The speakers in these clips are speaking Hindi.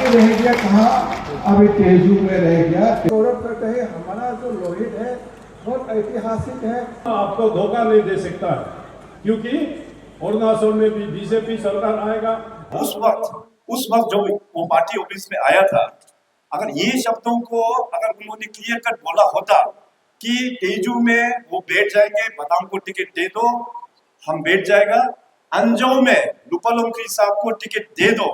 नहीं रह गया कहाँ, अभी तेजू में रह गया। गौरव करते हैं हमारा जो लोहित है बहुत ऐतिहासिक है। आपको धोखा नहीं दे सकता है, क्योंकि अरुणाचल में भी बीजेपी सरकार आएगा। उस वक्त जो वो पार्टी ऑफिस में आया था, अगर ये शब्दों को अगर उन्होंने क्लियर कट बोला होता कि तेजू में वो बैठ जाएंगे, बदाम को टिकट दे दो हम बैठ जाएगा, अंजाव में लुपालुंगकी साहब को टिकट दे दो,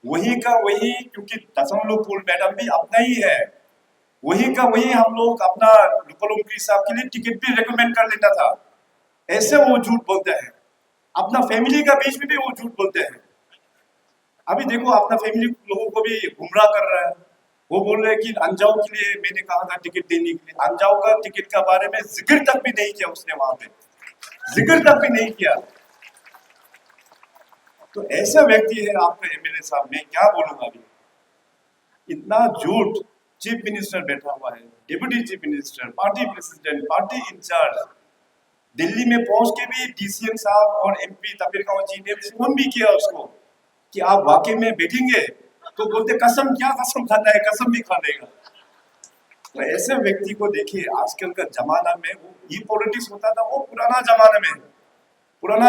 वही का वही, क्योंकि दशमलव फूल मैडम भी अपना ही है, वही का वही हम लोग अपना लुपालुंगकी साहब के लिए टिकट भी रिकमेंड कर लेना था। ऐसे वो झूठ बोलते हैं, अपना फैमिली का बीच में भी वो झूठ बोलते हैं। अभी देखो अपना फैमिली लोगों को भी गुमराह कर रहा है, वो बोल रहे हैं कि अंजाव के लिए मैंने कहा था टिकट देने के लिए, अंजाव का टिकट का बारे में जिक्र तक भी नहीं किया उसने, वहां पे जिक्र तक भी नहीं किया। तो ऐसा व्यक्ति है आपका एमएलए साहब, मैं क्या बोलूंगा अभी, इतना झूठ। चीफ मिनिस्टर बैठा हुआ है, deputy chief minister, party president, party in charge, Delhi में पहुंच के भी डीसीएम साहब और एमपी तबीर गांव जी ने फोन भी किया उसको कि आप वाकई में बैठेंगे, तो बोलते कसम, क्या कसम खाता है, कसम भी खा लेगा। तो ऐसे व्यक्ति को देखिए, आजकल का जमाना में वो ये पॉलिटिक्स होता था, वो पुराना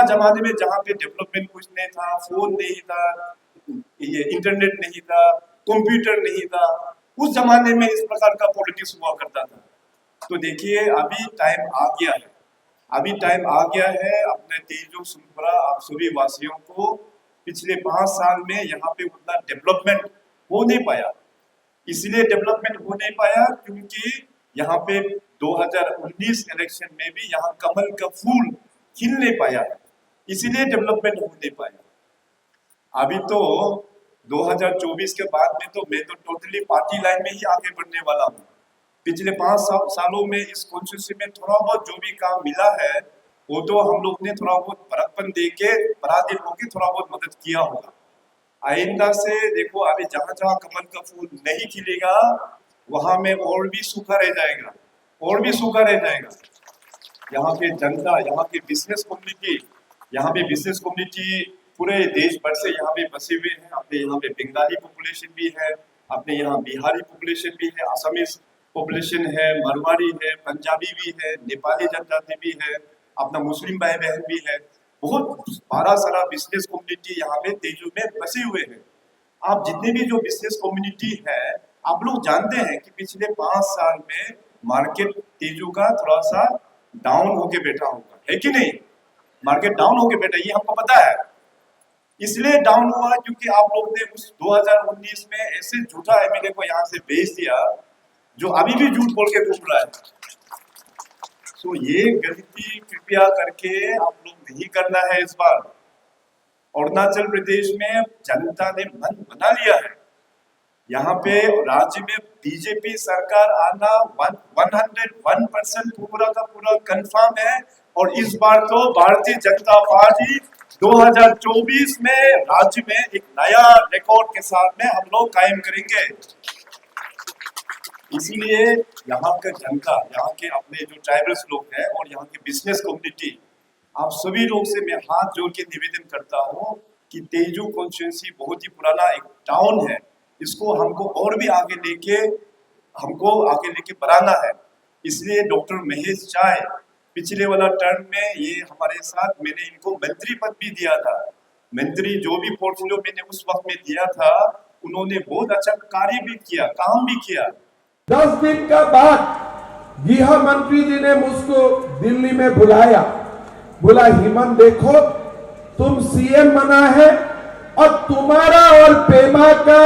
जमाने में जहाँ पे डेवलपमेंट कुछ नहीं था, फोन नहीं था, ये इंटरनेट नहीं था, कंप्यूटर नहीं था, उस जमाने में इस प्रकार का पॉलिटिक्स हुआ करता था। तो देखिए अभी टाइम आ गया है, अपने तेजू सुनपुरा आप सभी वासियों को पिछले 5 साल में यहाँ पे उतना डेवलपमेंट हो नहीं पाया, इसलिए डेवलपमेंट हो नहीं पाया क्योंकि यहाँ पे 2019 इलेक्शन में भी यहाँ कमल का फूल खिल नहीं पाया, इसीलिए डेवलपमेंट हो नहीं पाया। अभी तो 2024 के बाद में तो मैं तो टोटली पार्टी लाइन में ही आगे बढ़ने वाला हूँ। पिछले 5 सालों में इस कॉन्स्टिट्यूंसी में थोड़ा बहुत जो भी काम मिला है वो तो हम लोग ने थोड़ा बहुत बड़प्पन दे के पराधीन होकर थोड़ा बहुत मदद किया होगा। आइंदा से देखो, अभी जहां जहां कमल का फूल नहीं खिलेगा वहां में और भी सूखा रह जाएगा। यहाँ के जनता, यहाँ की बिजनेस कम्युनिटी पूरे देश भर से यहाँ पे बसे हुए हैं। अपने यहाँ पे बंगाली पॉपुलेशन भी है, अपने यहाँ बिहारी पॉपुलेशन भी है, असमीज पॉपुलेशन है, मरवाड़ी है, पंजाबी भी है, नेपाली जनजाति भी है, अपना मुस्लिम भाई बहन भी है। बहुत सारा बिजनेस कम्युनिटी यहाँ पे तेजू में बसे हुए हैं। आप जितने भी जो बिजनेस कम्युनिटी है, आप लोग जानते हैं कि पिछले 5 साल में मार्केट तेजू का थोड़ा सा डाउन होके बैठा होगा, है कि नहीं? मार्केट डाउन होके बैठा, ये हमको पता है। इसलिए डाउन हुआ क्योंकि आप लोग ने उस 2019 में ऐसे झूठा एमएलए को यहाँ से भेज दिया जो अभी भी झूठ बोल के घूम रहा है। तो ये गलती कृपया करके आप लोग नहीं करना है इस बार। अरुणाचल प्रदेश में जनता ने मन बना लिया है, यहाँ पे राज्य में बीजेपी सरकार आना 101% पूरा का पूरा कंफर्म है। और इस बार तो भारतीय जनता पार्टी 2024 में राज्य में एक नया रिकॉर्ड के साथ में हम लोग कायम करेंगे। इसीलिए यहाँ का जनता, यहाँ के अपने जो ट्राइबल्स लोग हैं और यहाँ के बिजनेस कम्युनिटी, आप सभी लोग से मैं हाथ जोड़ के निवेदन करता हूँ कि तेजू कॉन्स्टिट्यूंसी बहुत ही पुराना एक टाउन है, इसको हमको और भी आगे लेके बढ़ाना है। इसलिए डॉक्टर महेश चाय पिछले वाला टर्म में ये हमारे साथ, मैंने इनको मंत्री पद भी दिया था। मंत्री जो भी पोर्टफोलियो मैंने उस वक्त में दिया था, उन्होंने बहुत अच्छा कार्य भी किया, काम भी किया। 10 दिन का बाद गृह मंत्री जी ने मुझको दिल्ली में बोला हिमन देखो, तुम सीएम बना है और तुम्हारा और पेमा का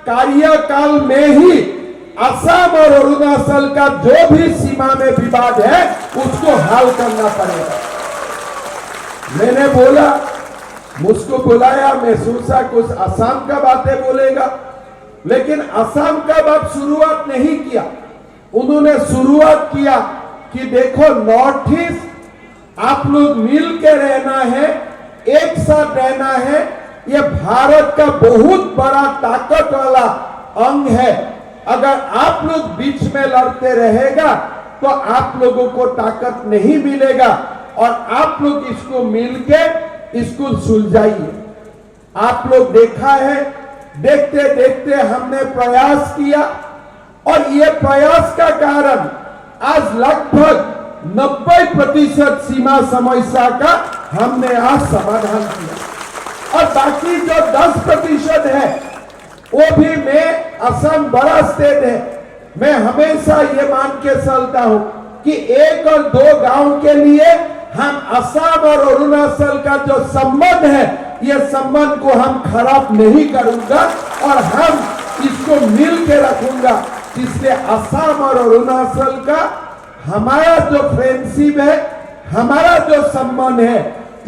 कार्यकाल में ही असम और अरुणाचल का जो भी सीमा में विवाद है उसको हल करना पड़ेगा। मैंने बोला, मुझको बुलाया, मैं सोचा कुछ असम का बातें बोलेगा, लेकिन असम का बात शुरुआत नहीं किया। उन्होंने शुरुआत किया कि देखो नॉर्थ ईस्ट आप लोग मिल के रहना है, एक साथ रहना है, ये भारत का बहुत बड़ा ताकत वाला अंग है। अगर आप लोग बीच में लड़ते रहेगा तो आप लोगों को ताकत नहीं मिलेगा और आप लोग इसको मिलके इसको सुलझाइए। आप लोग देखा है देखते देखते हमने प्रयास किया और ये प्रयास का कारण आज लगभग 90% सीमा समस्या का हमने आज समाधान किया और बाकी जो 10% है वो भी मैं असम बड़ा स्टेट है, मैं हमेशा ये मान के चलता हूं कि 1 और 2 गांव के लिए हम असम और अरुणाचल का जो संबंध है ये संबंध को हम खराब नहीं करूंगा और हम इसको मिल के रखूंगा। इसलिए असम और अरुणाचल का हमारा जो फ्रेंडशिप है, हमारा जो संबंध है,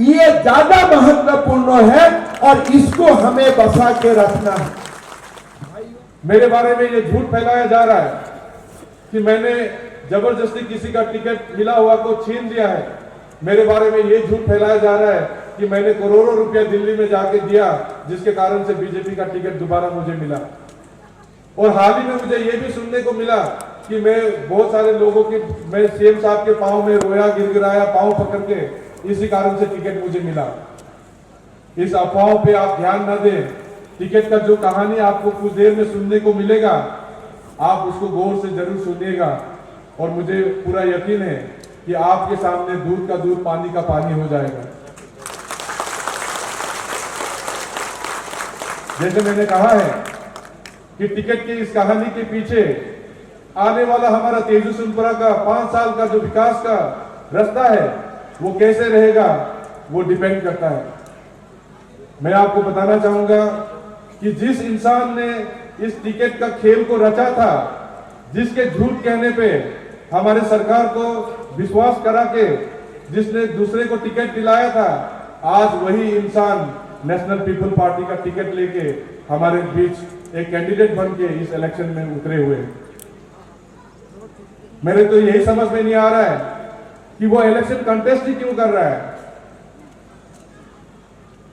ये ज्यादा महत्वपूर्ण है और इसको हमें बचा के रखना है। मेरे बारे में ये झूठ फैलाया जा रहा है कि मैंने जबरदस्ती किसी का टिकट मिला हुआ को छीन लिया है। मेरे बारे में ये झूठ फैलाया जा रहा है कि मैंने करोड़ों रुपया दिल्ली में जाके दिया जिसके कारण से बीजेपी का टिकट दोबारा मुझे मिला। और हाल ही में मुझे ये भी सुनने को मिला कि मैं बहुत सारे लोगों की, मैं सीएम साहब के पांव में रोया, गिड़गिड़ाया, पांव पकड़ के, इसी कारण से टिकट मुझे मिला। इस अफवाहों पे आप ध्यान न दें। टिकट का जो कहानी आपको कुछ देर में सुनने को मिलेगा, आप उसको गौर से जरूर सुनिएगा और मुझे पूरा यकीन है कि आपके सामने दूध का दूध, पानी का पानी हो जाएगा। जैसे मैंने कहा है कि टिकट की इस कहानी के पीछे आने वाला हमारा तेजस्वी का 5 साल का जो विकास का रास्ता है वो कैसे रहेगा, वो डिपेंड करता है। मैं आपको बताना चाहूंगा कि जिस इंसान ने इस टिकट का खेल को रचा था, जिसके झूठ कहने पे हमारे सरकार को विश्वास करा के जिसने दूसरे को टिकट दिलाया था, आज वही इंसान नेशनल पीपल पार्टी का टिकट लेके हमारे बीच एक कैंडिडेट बन के इस इलेक्शन में उतरे हुए। मेरे तो यही समझ में नहीं आ रहा है कि वो इलेक्शन कंटेस्ट ही क्यों कर रहा है।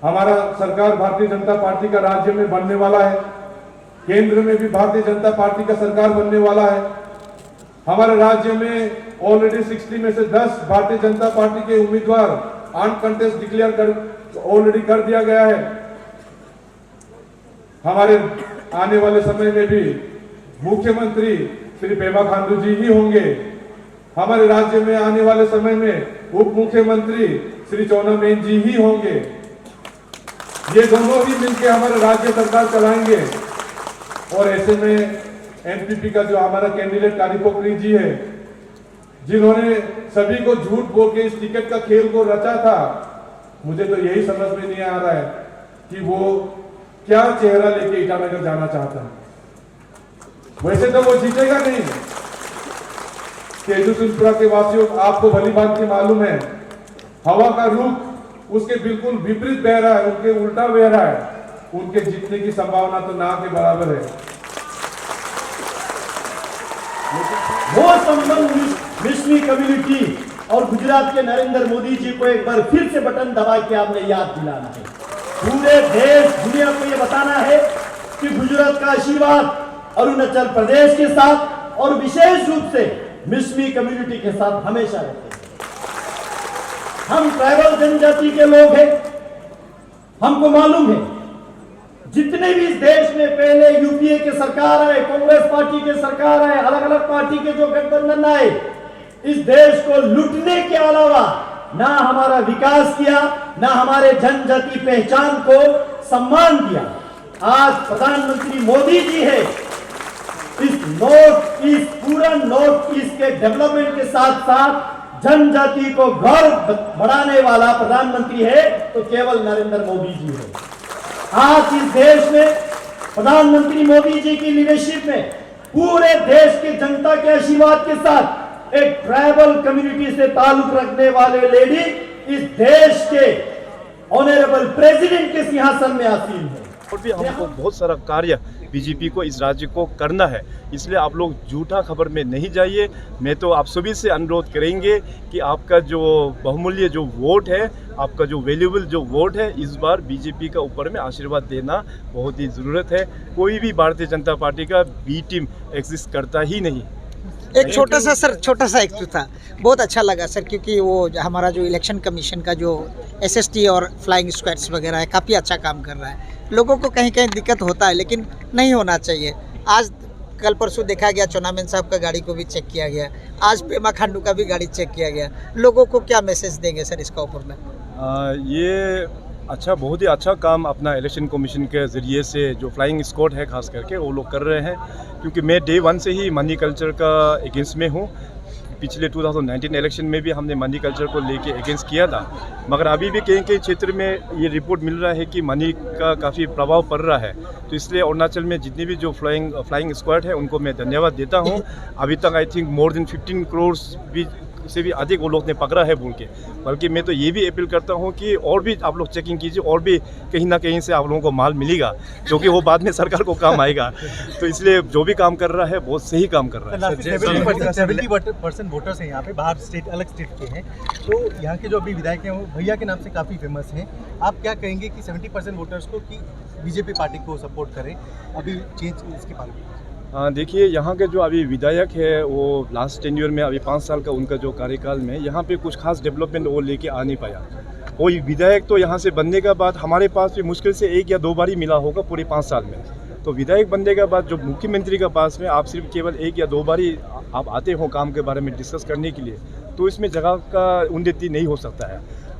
हमारा सरकार भारतीय जनता पार्टी का राज्य में बनने वाला है, केंद्र में भी भारतीय जनता पार्टी का सरकार बनने वाला है। हमारे राज्य में ऑलरेडी 60 में से 10 भारतीय जनता पार्टी के उम्मीदवार अनकंटेस्ट डिक्लेयर कर दिया गया है। हमारे आने वाले समय में भी मुख्यमंत्री श्री पेमा खांडू जी ही होंगे। हमारे राज्य में आने वाले समय में उप मुख्यमंत्री श्री चौना मेन जी ही होंगे। ये दोनों ही मिलकर हमारा राज्य सरकार चलाएंगे। और ऐसे में एनपीपी का जो हमारा कैंडिडेट कालीपोकरी जी है, जिन्होंने सभी को झूठ बोल के इस टिकट का खेल को रचा था, मुझे तो यही समझ में नहीं आ रहा है कि वो क्या चेहरा लेके ईटानगर जाना चाहता है। वैसे तो वो जीतेगा नहीं। तेजस्वी के वासियों, आपको भली बात की मालूम है, हवा का रुख उसके बिल्कुल विपरीत बह रहा है, उनके उल्टा बह रहा है। उनके जीतने की संभावना तो ना के बराबर है। वो संबंध मिश्मी कम्युनिटी और गुजरात के नरेंद्र मोदी जी को एक बार फिर से बटन दबा के आपने याद दिलाना है। पूरे देश दुनिया को ये बताना है कि गुजरात का आशीर्वाद अरुणाचल प्रदेश के साथ और विशेष रूप से मिश्मी कम्युनिटी के साथ हमेशा रहते हैं। हम ट्राइबल जनजाति के लोग हैं। हमको मालूम है जितने भी इस देश में पहले यूपीए के सरकार आए, कांग्रेस पार्टी के सरकार आए, अलग अलग पार्टी के जो गठबंधन आए, इस देश को लूटने के अलावा ना हमारा विकास किया, ना हमारे जनजाति पहचान को सम्मान दिया। आज प्रधानमंत्री मोदी जी है, इस नॉर्थ ईस्ट, पूरा नॉर्थ ईस्ट के डेवलपमेंट के साथ साथ जनजाति को गौरव बढ़ाने वाला प्रधानमंत्री है तो केवल नरेंद्र मोदी जी है। आज इस देश में प्रधानमंत्री मोदी जी की लीडरशिप में पूरे देश की जनता के आशीर्वाद के साथ एक ट्राइबल कम्युनिटी से ताल्लुक रखने वाले लेडी इस देश के ऑनरेबल प्रेसिडेंट के सिंहासन में आसीन है। और भी हमको बहुत सारा कार्य बीजेपी को इस राज्य को करना है, इसलिए आप लोग झूठा खबर में नहीं जाइए। मैं तो आप सभी से अनुरोध करेंगे कि आपका जो बहुमूल्य जो वोट है, आपका जो वैल्यूएबल जो वोट है, इस बार बीजेपी का ऊपर में आशीर्वाद देना बहुत ही ज़रूरत है। कोई भी भारतीय जनता पार्टी का बी टीम एग्जिस्ट करता ही नहीं। एक छोटा सा एक तो था, बहुत अच्छा लगा सर, क्योंकि वो हमारा जो इलेक्शन कमीशन का जो एसएसटी और फ्लाइंग स्क्वाड्स वगैरह है, काफ़ी अच्छा काम कर रहा है। लोगों को कहीं कहीं दिक्कत होता है, लेकिन नहीं होना चाहिए। आज कल परसों देखा गया, चौनामेन साहब का गाड़ी को भी चेक किया गया, आज पेमा खांडू का भी गाड़ी चेक किया गया। लोगों को क्या मैसेज देंगे सर इसका ऊपर में? ये अच्छा, बहुत ही अच्छा काम अपना इलेक्शन कमीशन के ज़रिए से जो फ्लाइंग स्क्वाड है खास करके वो लोग कर रहे हैं, क्योंकि मैं डे 1 से ही मनी कल्चर का अगेंस्ट में हूँ। पिछले 2019 इलेक्शन में भी हमने मनी कल्चर को लेके अगेंस्ट किया था, मगर अभी भी कहीं कहीं क्षेत्र में ये रिपोर्ट मिल रहा है कि मनी का काफ़ी प्रभाव पड़ रहा है। तो इसलिए अरुणाचल में जितनी भी जो फ्लाइंग स्क्वाड है उनको मैं धन्यवाद देता हूँ। अभी तक I think more than 15 crore भी से भी अधिक वो लोग ने पकड़ा है बोल के। बल्कि मैं तो ये भी अपील करता हूँ कि और भी आप लोग चेकिंग कीजिए, और भी कहीं ना कहीं से आप लोगों को माल मिलेगा, क्योंकि वो बाद में सरकार को काम आएगा। तो इसलिए जो भी काम कर रहा है बहुत सही काम कर रहा है। 70% वोटर्स हैं यहाँ पे, बाहर स्टेट, अलग स्टेट के हैं, तो यहाँ के जो अभी विधायक हैं वो भैया के नाम से काफ़ी फेमस हैं। आप क्या कहेंगे कि 70% वोटर्स को कि बीजेपी पार्टी को सपोर्ट करें अभी चेंज इसके बारे में? देखिए, यहाँ के जो अभी विधायक है वो लास्ट टेन्योर में अभी 5 साल का उनका जो कार्यकाल में यहाँ पे कुछ खास डेवलपमेंट वो लेके आ नहीं पाया। वो विधायक तो यहाँ से बनने के बाद हमारे पास भी मुश्किल से 1 या 2 बार ही मिला होगा पूरे 5 साल में। तो विधायक बनने के बाद जो मुख्यमंत्री के पास में आप सिर्फ केवल 1 या 2 बार ही आप आते हो काम के बारे में डिस्कस करने के लिए, तो इसमें जगह का उन्नति नहीं हो सकता है।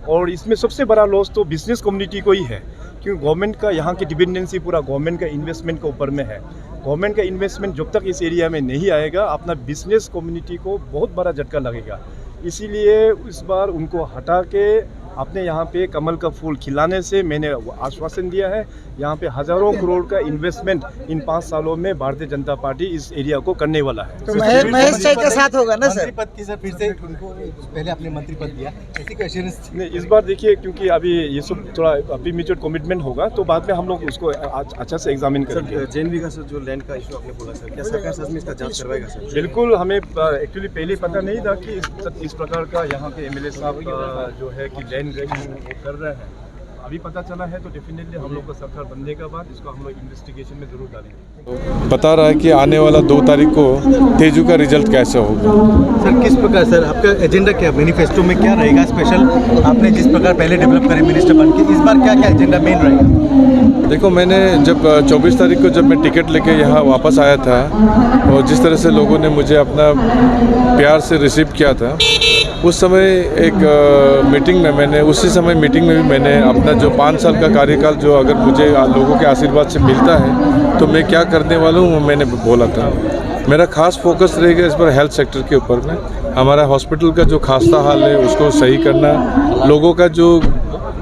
और इसमें सबसे बड़ा लॉस तो बिजनेस कम्युनिटी को ही है, क्योंकि गवर्नमेंट का यहाँ की डिपेंडेंसी पूरा गवर्नमेंट का इन्वेस्टमेंट के ऊपर में है। गवर्नमेंट का इन्वेस्टमेंट जब तक इस एरिया में नहीं आएगा, अपना बिजनेस कम्युनिटी को बहुत बड़ा झटका लगेगा। इसीलिए इस बार उनको हटा के अपने यहाँ पे कमल का फूल खिलाने से मैंने आश्वासन दिया है। यहाँ पे हज़ारों करोड़ का इन्वेस्टमेंट इन 5 सालों में भारतीय जनता पार्टी इस एरिया को करने वाला है। तो महेश चाई के साथ होगा ना सर? मंत्री पद की सर फिर से उनको पहले अपने मंत्री पद दिया, ऐसी कोई एश्योरेंस? नहीं, इस बार देखिए, क्योंकि अभी ये सब थोड़ा प्रीमेच्योर कमिटमेंट होगा, तो बाद में हम लोग उसको अच्छा से एग्जामिन करेंगे। जेएनवी का सर जो लैंड का इशू आपने बोला सर, क्या सरकार सच में इसका जांच करवाएगा सर? बिल्कुल, हमें एक्चुअली पहले पता नहीं था कि इस प्रकार का यहाँ के एमएलए साहब जो है कि लैंड ग्रैबिंग वो कर रहे हैं। अभी पता चला है तो डेफिनेटली हम लोग का सरकार बनने के बाद इसको हम लोग इन्वेस्टिगेशन में जरूर डालेंगे। बता रहा है कि आने वाला 2 तारीख को तेजू का रिजल्ट कैसे होगा। सर किस प्रकार सर आपका एजेंडा क्या, मैनिफेस्टो में क्या रहेगा स्पेशल? आपने जिस प्रकार पहले डेवलप करे मिनिस्टर बन के, इस बार क्या क्या एजेंडा मेन रहेगा? देखो, मैंने जब 24 तारीख को जब मैं टिकट लेके यहाँ वापस आया था और जिस तरह से लोगों ने मुझे अपना प्यार से रिसीव किया था, उस समय एक मीटिंग में मैंने भी मैंने अपना जो 5 साल का कार्यकाल जो अगर मुझे लोगों के आशीर्वाद से मिलता है तो मैं क्या करने वाला हूँ वो मैंने बोला था। मेरा खास फोकस रहेगा इस बार हेल्थ सेक्टर के ऊपर में। हमारा हॉस्पिटल का जो खास्ता हाल है उसको सही करना, लोगों का जो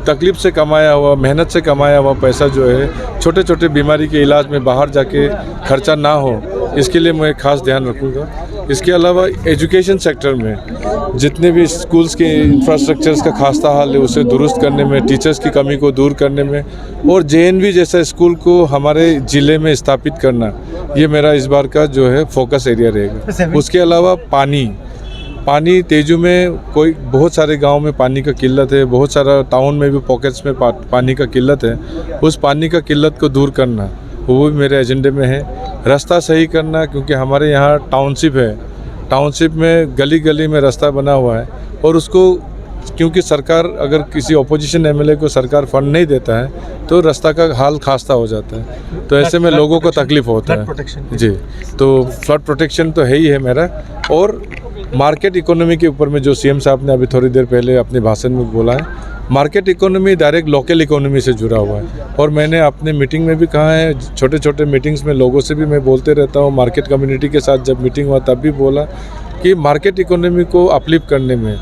तकलीफ से कमाया हुआ, मेहनत से कमाया हुआ पैसा जो है छोटे छोटे बीमारी के इलाज में बाहर जाके खर्चा ना हो, इसके लिए मैं खास ध्यान रखूँगा। इसके अलावा एजुकेशन सेक्टर में जितने भी स्कूल्स के इंफ्रास्ट्रक्चर्स का खास्ता हाल है उसे दुरुस्त करने में, टीचर्स की कमी को दूर करने में, और जेएनवी जैसा स्कूल को हमारे ज़िले में स्थापित करना, ये मेरा इस बार का जो है फोकस एरिया रहेगा। उसके अलावा पानी तेजू में कोई बहुत सारे गांव में पानी का किल्लत है, बहुत सारा टाउन में भी पॉकेट्स में पानी का किल्लत है। उस पानी का किल्लत को दूर करना वो भी मेरे एजेंडे में है। रास्ता सही करना, क्योंकि हमारे यहाँ टाउनशिप है, टाउनशिप में गली गली में रास्ता बना हुआ है और उसको क्योंकि सरकार अगर किसी अपोजिशन एमएलए को सरकार फंड नहीं देता है तो रास्ता का हाल खास्ता हो जाता है, तो ऐसे में लोगों को तकलीफ होता है जी। तो फ्लड प्रोटेक्शन तो है ही है मेरा। और मार्केट इकोनॉमी के ऊपर में जो सीएम साहब ने अभी थोड़ी देर पहले अपने भाषण में बोला है, market economy direct local economy से जुड़ा हुआ है। और मैंने अपने मीटिंग में भी कहा है, छोटे छोटे मीटिंग्स में लोगों से भी मैं बोलते रहता हूँ, मार्केट कम्युनिटी के साथ जब मीटिंग हुआ तब भी बोला कि मार्केट इकोनॉमी को अपलिफ्ट करने में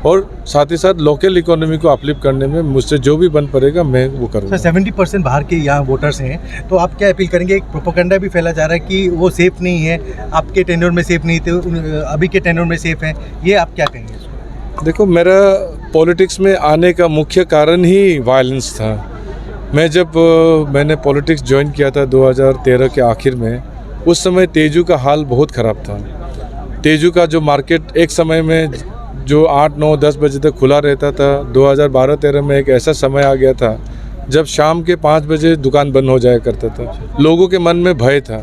और साथ ही साथ लोकल इकोनॉमी को अपलिफ्ट करने में मुझसे जो भी बन पड़ेगा मैं वो करूँगा। 70% बाहर के यहाँ वोटर्स हैं, तो आप क्या अपील करेंगे? एक प्रोपेगेंडा भी फैला जा रहा है कि वो सेफ़ नहीं है, आपके टेन्योर में सेफ़ नहीं थे, अभी के टेन्योर में सेफ़ हैं, ये आप क्या कहेंगे? देखो, मेरा पॉलिटिक्स में आने का मुख्य कारण ही वायलेंस था। मैंने पॉलिटिक्स ज्वाइन किया था 2013 के आखिर में, उस समय तेजू का हाल बहुत ख़राब था। तेजू का जो मार्केट एक समय में जो 8, 9, 10 बजे तक खुला रहता था, 2012-13 में एक ऐसा समय आ गया था जब शाम के 5 बजे दुकान बंद हो जाया करता था। लोगों के मन में भय था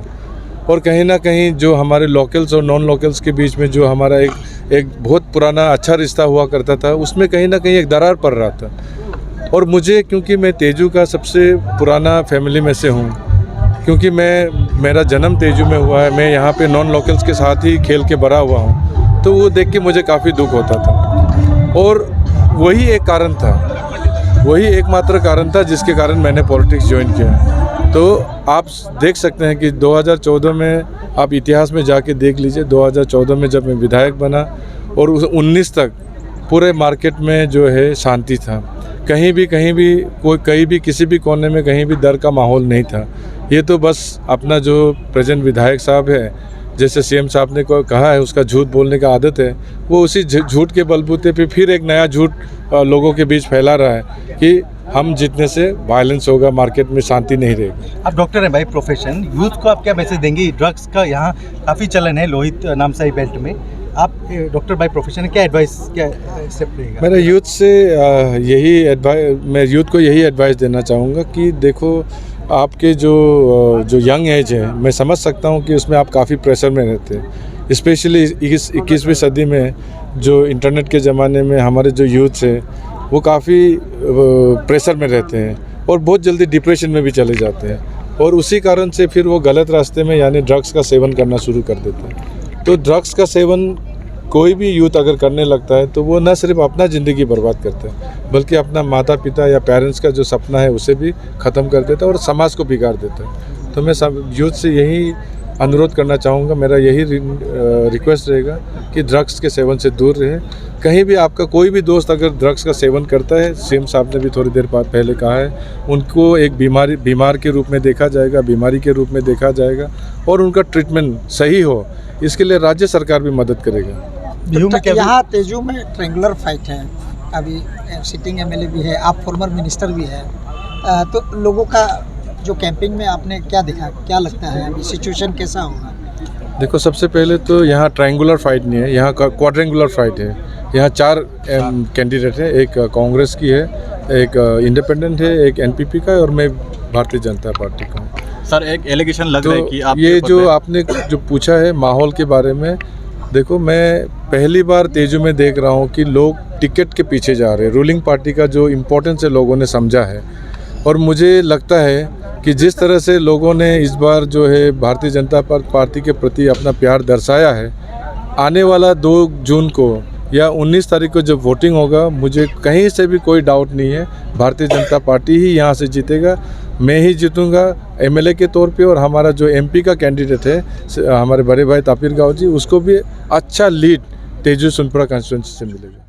और कहीं ना कहीं जो हमारे लोकल्स और नॉन लोकल्स के बीच में जो हमारा एक बहुत पुराना अच्छा रिश्ता हुआ करता था, उसमें कहीं ना कहीं एक दरार पड़ रहा था। और मुझे, क्योंकि मैं तेजू का सबसे पुराना फैमिली में से हूँ, क्योंकि मेरा जन्म तेजू में हुआ है, मैं यहाँ पे नॉन लोकल्स के साथ ही खेल के बड़ा हुआ हूँ, तो वो देख के मुझे काफ़ी दुख होता था। और वही एक कारण था, वही एकमात्र कारण था जिसके कारण मैंने पॉलिटिक्स ज्वाइन किया। तो आप देख सकते हैं कि 2014 में, आप इतिहास में जाके देख लीजिए, 2014 में जब मैं विधायक बना और उस 19 तक पूरे मार्केट में जो है शांति था, कहीं भी किसी भी कोने में कहीं भी डर का माहौल नहीं था। ये तो बस अपना जो प्रेजेंट विधायक साहब है, जैसे सीएम साहब ने कहा है, उसका झूठ बोलने का आदत है, वो उसी झूठ के बलबूते पे फिर एक नया झूठ लोगों के बीच फैला रहा है कि हम जीतने से वायलेंस होगा, मार्केट में शांति नहीं रहेगी। आप डॉक्टर हैं भाई प्रोफेशन, यूथ को आप क्या मैसेज देंगे? ड्रग्स का यहाँ काफ़ी चलन है लोहित नामसाई बेल्ट में, आप डॉक्टर बाय प्रोफेशन क्या एडवाइस, क्या स्टेप रहेगा? मेरा यूथ से मैं यूथ को यही एडवाइस देना चाहूँगा कि देखो, आपके जो यंग एज है, मैं समझ सकता हूँ कि उसमें आप काफ़ी प्रेशर में रहते हैं, स्पेशली 21वीं सदी में जो इंटरनेट के ज़माने में हमारे जो यूथ है वो काफ़ी प्रेशर में रहते हैं और बहुत जल्दी डिप्रेशन में भी चले जाते हैं, और उसी कारण से फिर वो गलत रास्ते में यानी ड्रग्स का सेवन करना शुरू कर देते हैं। तो ड्रग्स का सेवन कोई भी यूथ अगर करने लगता है तो वो न सिर्फ अपना ज़िंदगी बर्बाद करता है, बल्कि अपना माता पिता या पेरेंट्स का जो सपना है उसे भी ख़त्म कर देता है और समाज को बिगाड़ देता है। तो मैं सब यूथ से यही अनुरोध करना चाहूँगा, मेरा यही रिक्वेस्ट रहेगा कि ड्रग्स के सेवन से दूर रहे। कहीं भी आपका कोई भी दोस्त अगर ड्रग्स का सेवन करता है, सीएम साहब ने भी थोड़ी देर बाद पहले कहा है, उनको एक बीमार के रूप में देखा जाएगा, बीमारी के रूप में देखा जाएगा, और उनका ट्रीटमेंट सही हो, इसके लिए राज्य सरकार भी मदद करेगा। यहाँ तेजू में ट्रायंगुलर फाइट है, अभी सिटिंग एमएलए भी है, आप फॉर्मर मिनिस्टर भी है, तो लोगों का जो कैंपिंग में आपने क्या देखा, क्या लगता है अभी सिचुएशन कैसा होगा? देखो, सबसे पहले तो यहाँ ट्रायंगुलर फाइट नहीं है, यहाँ क्वाड्रेंगुलर फाइट है। यहाँ 4 कैंडिडेट है, एक कांग्रेस की है, एक इंडिपेंडेंट है, एक एनपीपी का है, और मैं भारतीय जनता पार्टी का हूँ। सर, एक एलिगेशन लग रहा है कि आप ये जो आपने जो पूछा है माहौल के बारे में, देखो, मैं पहली बार तेजू में देख रहा हूँ कि लोग टिकट के पीछे जा रहे हैं। रूलिंग पार्टी का जो इम्पोर्टेंस है लोगों ने समझा है, और मुझे लगता है कि जिस तरह से लोगों ने इस बार जो है भारतीय जनता पार्टी के प्रति अपना प्यार दर्शाया है, आने वाला 2 जून को या 19 तारीख को जब वोटिंग होगा, मुझे कहीं से भी कोई डाउट नहीं है, भारतीय जनता पार्टी ही यहाँ से जीतेगा। मैं ही जीतूंगा एमएलए के तौर पे, और हमारा जो एमपी का कैंडिडेट है हमारे बड़े भाई तापिर गाव जी, उसको भी अच्छा लीड तेजू सोनपुरा कॉन्स्टिट्यूंसी से मिलेगा।